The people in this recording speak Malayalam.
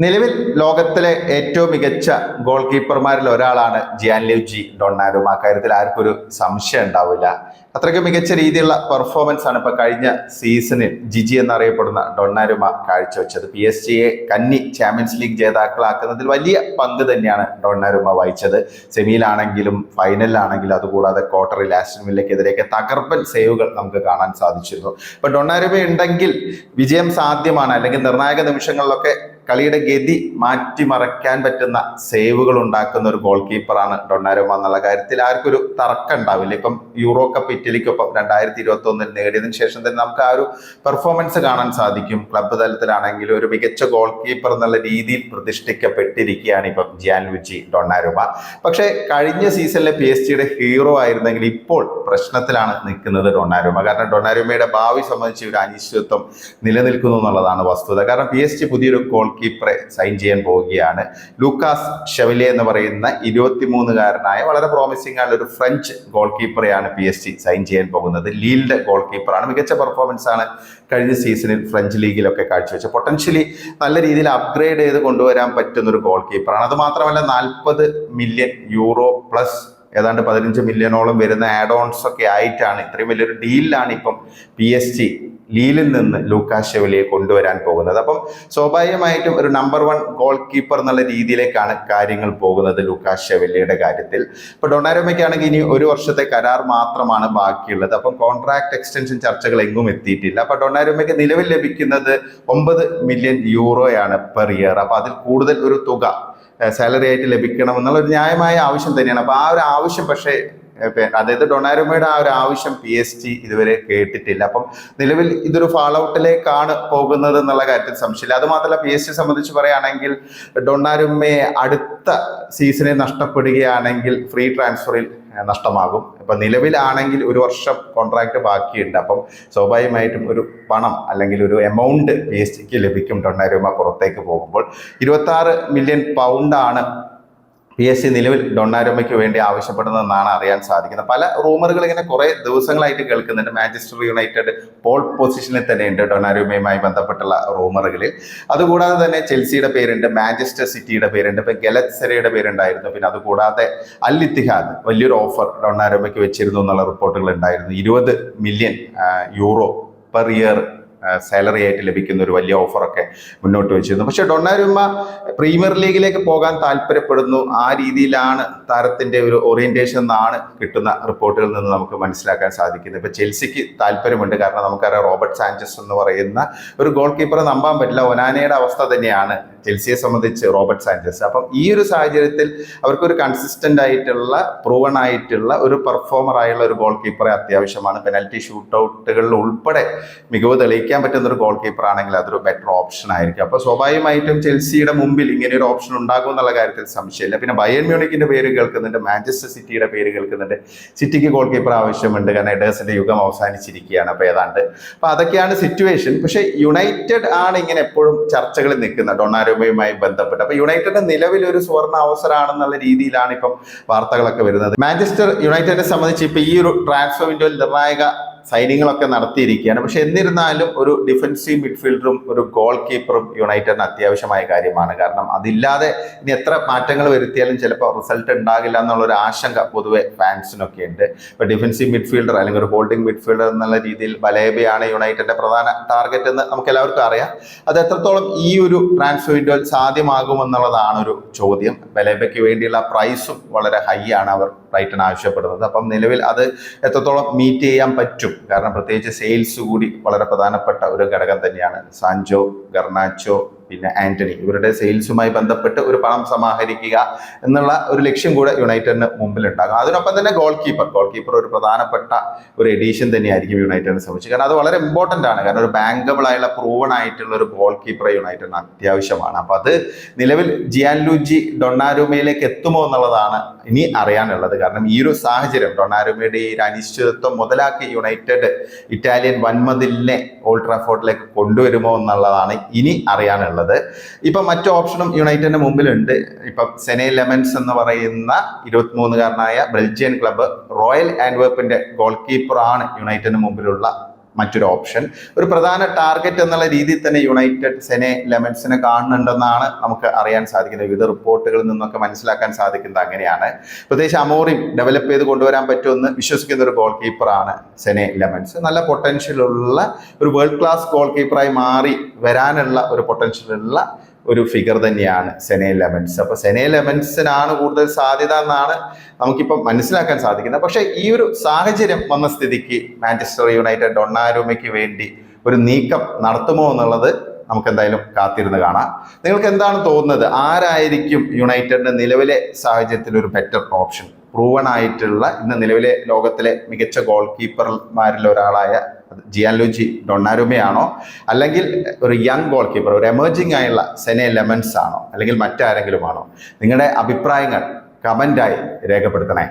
നിലവിൽ ലോകത്തിലെ ഏറ്റവും മികച്ച ഗോൾ കീപ്പർമാരിൽ ഒരാളാണ് ജിയാൻലുയിജി ഡൊണ്ണാരുമ. അക്കാര്യത്തിൽ ആർക്കും ഒരു സംശയം ഉണ്ടാവില്ല. അത്രയ്ക്ക് മികച്ച രീതിയിലുള്ള പെർഫോമൻസ് ആണ് ഇപ്പൊ കഴിഞ്ഞ സീസണിൽ ജിജി എന്നറിയപ്പെടുന്ന ഡൊണ്ണാരുമ കാഴ്ചവെച്ചത്. PSG കന്നി ചാമ്പ്യൻസ് ലീഗ് ജേതാക്കളാക്കുന്നതിൽ വലിയ പങ്ക് തന്നെയാണ് ഡൊണ്ണാരുമ വഹിച്ചത്. സെമിയിലാണെങ്കിലും ഫൈനലിലാണെങ്കിലും അതുകൂടാതെ ക്വാർട്ടറിൽ ആസ്റ്റൺ വില്ലയ്ക്കെതിരെയൊക്കെ തകർപ്പൻ സേവുകൾ നമുക്ക് കാണാൻ സാധിച്ചിരുന്നു. ഇപ്പൊ ഡൊണ്ണാരുമ ഉണ്ടെങ്കിൽ വിജയം സാധ്യമാണ്, അല്ലെങ്കിൽ നിർണായക നിമിഷങ്ങളിലൊക്കെ കളിയുടെ ഗതി മാറ്റിമറിക്കാൻ പറ്റുന്ന സേവുകൾ ഉണ്ടാക്കുന്ന ഒരു ഗോൾ കീപ്പറാണ് ഡൊണ്ണാരുമ എന്നുള്ള കാര്യത്തിൽ ആർക്കും ഒരു തർക്കം ഉണ്ടാവില്ല. ഇപ്പം യൂറോ കപ്പ് ഇറ്റലിക്കൊപ്പം 2021 നേടിയതിനു ശേഷം തന്നെ നമുക്ക് ആ ഒരു പെർഫോമൻസ് കാണാൻ സാധിക്കും. ക്ലബ്ബ് തലത്തിലാണെങ്കിലും ഒരു മികച്ച ഗോൾ കീപ്പർ എന്നുള്ള രീതിയിൽ പ്രതിഷ്ഠിക്കപ്പെട്ടിരിക്കുകയാണ് ഇപ്പം ജിയാൻലുയിജി ഡൊണ്ണാരുമ. പക്ഷേ കഴിഞ്ഞ സീസണിലെ PSG ഹീറോ ആയിരുന്നെങ്കിൽ ഇപ്പോൾ പ്രശ്നത്തിലാണ് നിൽക്കുന്നത് ഡൊണ്ണാരുമ. കാരണം ഡൊണ്ണാരുമയുടെ ഭാവി സംബന്ധിച്ച് ഒരു അനിശ്ചിതത്വം നിലനിൽക്കുന്നു എന്നുള്ളതാണ് വസ്തുത. കാരണം PSG പുതിയൊരു ഗോൾ കീപ്പറെ സൈൻ ചെയ്യാൻ പോവുകയാണ്. ലൂക്കാസ് ഷെവലിയെ എന്ന് പറയുന്ന 23-കാരനായ വളരെ പ്രോമിസിംഗ് ആയ ഒരു ഫ്രഞ്ച് ഗോൾ കീപ്പറെയാണ് PSG സൈൻ ചെയ്യാൻ പോകുന്നത്. ലീലിന്റെ ഗോൾ കീപ്പറാണ്. മികച്ച പെർഫോമൻസ് ആണ് കഴിഞ്ഞ സീസണിൽ ഫ്രഞ്ച് ലീഗിലൊക്കെ കാഴ്ചവെച്ചത്. പൊട്ടൻഷ്യലി നല്ല രീതിയിൽ അപ്ഗ്രേഡ് ചെയ്ത് കൊണ്ടുവരാൻ പറ്റുന്ന ഒരു ഗോൾ കീപ്പറാണ്. അത് മാത്രമല്ല 40 മില്യൺ യൂറോ പ്ലസ് ഏതാണ്ട് 15 മില്യണോളം വരുന്ന ആഡ് ഓൺസ് ഒക്കെ ആയിട്ടാണ്, ഇത്രയും വലിയൊരു ഡീലിലാണ് ഇപ്പം PSG ലീലിൽ നിന്ന് ലൂക്കാസ് ഷെവലിയെ കൊണ്ടുവരാൻ പോകുന്നത്. അപ്പം സ്വാഭാവികമായിട്ടും ഒരു നമ്പർ 1 ഗോൾ കീപ്പർ എന്നുള്ള രീതിയിലേക്കാണ് കാര്യങ്ങൾ പോകുന്നത് ലൂക്കാസ് ഷെവലിയുടെ കാര്യത്തിൽ. ഇപ്പൊ ഡൊണ്ണാരുമയ്ക്കാണെങ്കിൽ ഇനി 1 വർഷത്തെ കരാർ മാത്രമാണ് ബാക്കിയുള്ളത്. അപ്പം കോൺട്രാക്ട് എക്സ്റ്റൻഷൻ ചർച്ചകൾ എങ്ങും എത്തിയിട്ടില്ല. അപ്പൊ ഡൊണ്ണാരുമയ്ക്ക് നിലവിൽ ലഭിക്കുന്നത് 9 മില്യൺ യൂറോയാണ് പെർ ഇയർ. അപ്പൊ അതിൽ കൂടുതൽ ഒരു തുക സാലറി ആയിട്ട് ലഭിക്കണം എന്നുള്ള ഒരു ന്യായമായ ആവശ്യം തന്നെയാണ്. അപ്പൊ ആ ഒരു ആവശ്യം പക്ഷേ അതായത് ഡൊണ്ണാരുമയുടെ ആ ഒരു ആവശ്യം PSG ഇതുവരെ കേട്ടിട്ടില്ല. അപ്പം നിലവിൽ ഇതൊരു ഫാൾ ഔട്ടിലേക്കാണ് പോകുന്നത് എന്നുള്ള കാര്യത്തിൽ സംശയമില്ല. അത് മാത്രമല്ല PSG സംബന്ധിച്ച് പറയുകയാണെങ്കിൽ ഡൊണ്ണാരുമയെ അടുത്ത സീസണിൽ നഷ്ടപ്പെടുകയാണെങ്കിൽ ഫ്രീ ട്രാൻസ്ഫറിൽ നഷ്ടമാകും. ഇപ്പൊ നിലവിലാണെങ്കിൽ 1 വർഷം കോൺട്രാക്ട് ബാക്കിയുണ്ട്. അപ്പം സ്വാഭാവികമായിട്ടും ഒരു പണം അല്ലെങ്കിൽ ഒരു എമൗണ്ട് PSG ലഭിക്കും ഡൊണ്ണാരുമ പുറത്തേക്ക് പോകുമ്പോൾ. 26 മില്യൺ പൗണ്ടാണ് PSG നിലവിൽ ഡൊണ്ണാരുമയ്ക്ക് വേണ്ടി ആവശ്യപ്പെടുന്നതെന്നാണ് അറിയാൻ സാധിക്കുന്നത്. പല റൂമറുകൾ ഇങ്ങനെ കുറെ ദിവസങ്ങളായിട്ട് കേൾക്കുന്നുണ്ട്. മാഞ്ചസ്റ്റർ യുണൈറ്റഡ് പോൾ പൊസിഷനിൽ തന്നെയുണ്ട് ഡൊണ്ണാരുമയുമായി ബന്ധപ്പെട്ടുള്ള റൂമറുകളിൽ. അതുകൂടാതെ തന്നെ ചെൽസിയുടെ പേരുണ്ട്, മാഞ്ചസ്റ്റർ സിറ്റിയുടെ പേരുണ്ട്, ഇപ്പൊ ഗലത്സെറയുടെ പേരുണ്ടായിരുന്നു. പിന്നെ അതുകൂടാതെ അൽ ഇത്തിഹാദ് വലിയൊരു ഓഫർ ഡൊണ്ണാരുമയ്ക്ക് വെച്ചിരുന്നു എന്നുള്ള റിപ്പോർട്ടുകൾ ഉണ്ടായിരുന്നു. 20 million euro per year salary ആയിട്ട് ലഭിക്കുന്ന ഒരു വലിയ ഓഫറൊക്കെ മുന്നോട്ട് വെച്ചിരുന്നു. പക്ഷെ ഡൊണ്ണാരുമ പ്രീമിയർ ലീഗിലേക്ക് പോകാൻ താല്പര്യപ്പെടുന്നു. ആ രീതിയിലാണ് താരത്തിന്റെ ഒരു ഓറിയന്റേഷൻ എന്നാണ് കിട്ടുന്ന റിപ്പോർട്ടുകളിൽ നിന്ന് നമുക്ക് മനസ്സിലാക്കാൻ സാധിക്കുന്നത്. ഇപ്പൊ ചെൽസിക്ക് താല്പര്യമുണ്ട്. കാരണം നമുക്കറിയാം റോബർട്ട് സാഞ്ചസ് എന്ന് പറയുന്ന ഒരു ഗോൾ കീപ്പറെ നമ്പാൻ പറ്റില്ല. ഒനാനയുടെ അവസ്ഥ തന്നെയാണ് ചെൽസിയെ സംബന്ധിച്ച് റോബർട്ട് സാഞ്ചസ്. അപ്പം ഈ ഒരു സാഹചര്യത്തിൽ അവർക്കൊരു കൺസിസ്റ്റന്റ് ആയിട്ടുള്ള പ്രൂവൺ ആയിട്ടുള്ള ഒരു പെർഫോമർ ആയുള്ള ഒരു ഗോൾ കീപ്പറെ അത്യാവശ്യമാണ്. പെനൽറ്റി ഷൂട്ട് ഔട്ടുകളിൽ ഉൾപ്പെടെ മികവ് തെളിയിക്കാൻ പറ്റുന്ന ഒരു ഗോൾ കീപ്പർ ആണെങ്കിൽ അതൊരു ബെറ്റർ ഓപ്ഷൻ ആയിരിക്കും. അപ്പൊ സ്വാഭാവികമായിട്ടും ചെൽസിയുടെ മുമ്പിൽ ഇങ്ങനെ ഒരു ഓപ്ഷൻ ഉണ്ടാകും എന്നുള്ള കാര്യത്തിൽ സംശയമില്ല. പിന്നെ ബയൺ മ്യൂണിക്കിന്റെ പേര് കേൾക്കുന്നുണ്ട്, മാഞ്ചസ്റ്റർ സിറ്റിയുടെ പേര് കേൾക്കുന്നുണ്ട്. സിറ്റിക്ക് ഗോൾ കീപ്പർ ആവശ്യമുണ്ട്, കാരണം എഡേഴ്സിന്റെ യുഗം അവസാനിച്ചിരിക്കുകയാണ്. അപ്പൊ ഏതാണ്ട് അപ്പൊ അതൊക്കെയാണ് സിറ്റുവേഷൻ. പക്ഷെ യുണൈറ്റഡ് ആണ് ഇങ്ങനെ എപ്പോഴും ചർച്ചകളിൽ നിൽക്കുന്നത് ഡൊണ്ണാരുമയുമായി ബന്ധപ്പെട്ട്. അപ്പൊ യുണൈറ്റഡ് നിലവിൽ ഒരു സുവർണ അവസരമാണെന്നുള്ള രീതിയിലാണ് ഇപ്പം വാർത്തകളൊക്കെ വരുന്നത്. മാഞ്ചസ്റ്റർ യുണൈറ്റഡിനെ സംബന്ധിച്ച് ഇപ്പൊ ഈ ഒരു ട്രാൻസ്ഫർ വിൻഡോയിൽ നിർണായക സൈനിങ്ങളൊക്കെ നടത്തിയിരിക്കുകയാണ്. പക്ഷെ എന്നിരുന്നാലും ഒരു ഡിഫൻസീവ് മിഡ്ഫീൽഡറും ഒരു ഗോൾ കീപ്പറും യുണൈറ്റഡിന് അത്യാവശ്യമായ കാര്യമാണ്. കാരണം അതില്ലാതെ ഇനി എത്ര മാറ്റങ്ങൾ വരുത്തിയാലും ചിലപ്പോൾ റിസൾട്ട് ഉണ്ടാകില്ല എന്നുള്ളൊരു ആശങ്ക പൊതുവെ ഫാൻസിനൊക്കെ ഉണ്ട്. ഇപ്പൊ ഡിഫൻസീവ് മിഡ്ഫീൽഡർ അല്ലെങ്കിൽ ഒരു ഹോൾഡിംഗ് മിഡ്ഫീൽഡർ എന്നുള്ള രീതിയിൽ ബലേബയാണ് യുണൈറ്റഡിന്റെ പ്രധാന ടാർഗറ്റ് എന്ന് നമുക്ക് എല്ലാവർക്കും അറിയാം. അത് എത്രത്തോളം ഈ ഒരു ട്രാൻസ്ഫർ വിൻഡോയിൽ സാധ്യമാകുമെന്നുള്ളതാണ് ഒരു ചോദ്യം. ബലേബയ്ക്ക് വേണ്ടിയുള്ള പ്രൈസും വളരെ ഹൈ ആണ് അവർ ബ്രൈറ്റൺ ആവശ്യപ്പെടുന്നത്. അപ്പം നിലവിൽ അത് എത്രത്തോളം മീറ്റ് ചെയ്യാൻ പറ്റും, കാരണം പ്രത്യേകിച്ച് സെയിൽസ് കൂടി വളരെ പ്രധാനപ്പെട്ട ഒരു ഘടകം തന്നെയാണ്. സാൻചോ, ഗർനാച്ചോ, പിന്നെ ആന്റണി, ഇവരുടെ സെയിൽസുമായി ബന്ധപ്പെട്ട് ഒരു പണം സമാഹരിക്കുക എന്നുള്ള ഒരു ലക്ഷ്യം കൂടെ യുണൈറ്റഡിന് മുമ്പിലുണ്ടാകും. അതിനൊപ്പം തന്നെ ഗോൾ കീപ്പർ ഒരു പ്രധാനപ്പെട്ട ഒരു എഡീഷൻ തന്നെയായിരിക്കും യുണൈറ്റഡിനെ സംബന്ധിച്ച്. കാരണം അത് വളരെ ഇമ്പോർട്ടൻ്റ് ആണ്. കാരണം ഒരു ബാങ്കബിൾ ആയുള്ള പ്രൂവൺ ആയിട്ടുള്ള ഒരു ഗോൾ കീപ്പറെ യുണൈറ്റഡിന് അത്യാവശ്യമാണ്. അപ്പൊ അത് നിലവിൽ ജിയാൻലുയിജി ഡൊണ്ണാരുമയിലേക്ക് എത്തുമോ എന്നുള്ളതാണ് ഇനി അറിയാനുള്ളത്. കാരണം ഈ ഒരു സാഹചര്യം ഡൊണ്ണാരുമയുടെ ഈ അനിശ്ചിതത്വം മുതലാക്കി യുണൈറ്റഡ് ഇറ്റാലിയൻ വൻമതിലിനെ ഓൾഡ് ട്രാഫോർഡിലേക്ക് കൊണ്ടുവരുമോ എന്നുള്ളതാണ് ഇനി അറിയാനുള്ളത്. ഇപ്പൊ മറ്റു ഓപ്ഷനും യുണൈറ്റഡിന്റെ മുമ്പിലുണ്ട്. ഇപ്പൊ സെനെ ലെമൻസ് എന്ന് പറയുന്ന 23-കാരനായ ബെൽജിയൻ ക്ലബ്ബ് റോയൽ ആന്റ്വേർപ്പിന്റെ ഗോൾ കീപ്പറാണ് യുണൈറ്റഡിന് മുമ്പിലുള്ള മറ്റൊരു ഓപ്ഷൻ. ഒരു പ്രധാന ടാർഗറ്റ് എന്നുള്ള രീതിയിൽ തന്നെ യുണൈറ്റഡ് സെനെ ലെമൻസിനെ കാണുന്നുണ്ടെന്നാണ് നമുക്ക് അറിയാൻ സാധിക്കുന്നത്. വിവിധ റിപ്പോർട്ടുകളിൽ നിന്നൊക്കെ മനസ്സിലാക്കാൻ സാധിക്കുന്നത് അങ്ങനെയാണ്. പ്രത്യേകിച്ച് അമോറിം ഡെവലപ്പ് ചെയ്ത് കൊണ്ടുവരാൻ പറ്റുമെന്ന് വിശ്വസിക്കുന്ന ഒരു ഗോൾ കീപ്പറാണ് സെനെ ലെമൻസ്. നല്ല പൊട്ടൻഷ്യലുള്ള ഒരു വേൾഡ് ക്ലാസ് ഗോൾ കീപ്പറായി മാറി വരാനുള്ള ഒരു പൊട്ടൻഷ്യലുള്ള ഒരു ഫിഗർ തന്നെയാണ് സെനെ ലെമൻസ്. അപ്പൊ സെനെ ലെമൻസിനാണ് കൂടുതൽ സാധ്യത എന്നാണ് നമുക്കിപ്പം മനസ്സിലാക്കാൻ സാധിക്കുന്നത്. പക്ഷേ ഈ ഒരു സാഹചര്യം വന്ന സ്ഥിതിക്ക് മാഞ്ചസ്റ്റർ യുണൈറ്റഡ് ഡൊണ്ണാരുമയ്ക്ക് വേണ്ടി ഒരു നീക്കം നടത്തുമോ എന്നുള്ളത് നമുക്ക് എന്തായാലും കാത്തിരുന്ന് കാണാം. നിങ്ങൾക്ക് എന്താണ് തോന്നുന്നത്? ആരായിരിക്കും യുണൈറ്റഡിന്റെ നിലവിലെ സാഹചര്യത്തിൽ ഒരു ബെറ്റർ ഓപ്ഷൻ? പ്രൂവൺ ആയിട്ടുള്ള ഇന്ന് നിലവിലെ ലോകത്തിലെ മികച്ച ഗോൾ കീപ്പർമാരിൽ ഒരാളായ ജിയാൻലൂജി ഡൊണ്ണാരുമയാണോ, അല്ലെങ്കിൽ ഒരു യങ് ഗോൾ കീപ്പർ, ഒരു എമർജിംഗ് ആയുള്ള സെനെ ലെമൻസ് ആണോ, അല്ലെങ്കിൽ മറ്റാരെങ്കിലും ആണോ? നിങ്ങളുടെ അഭിപ്രായങ്ങൾ കമൻ്റായി രേഖപ്പെടുത്തണേ.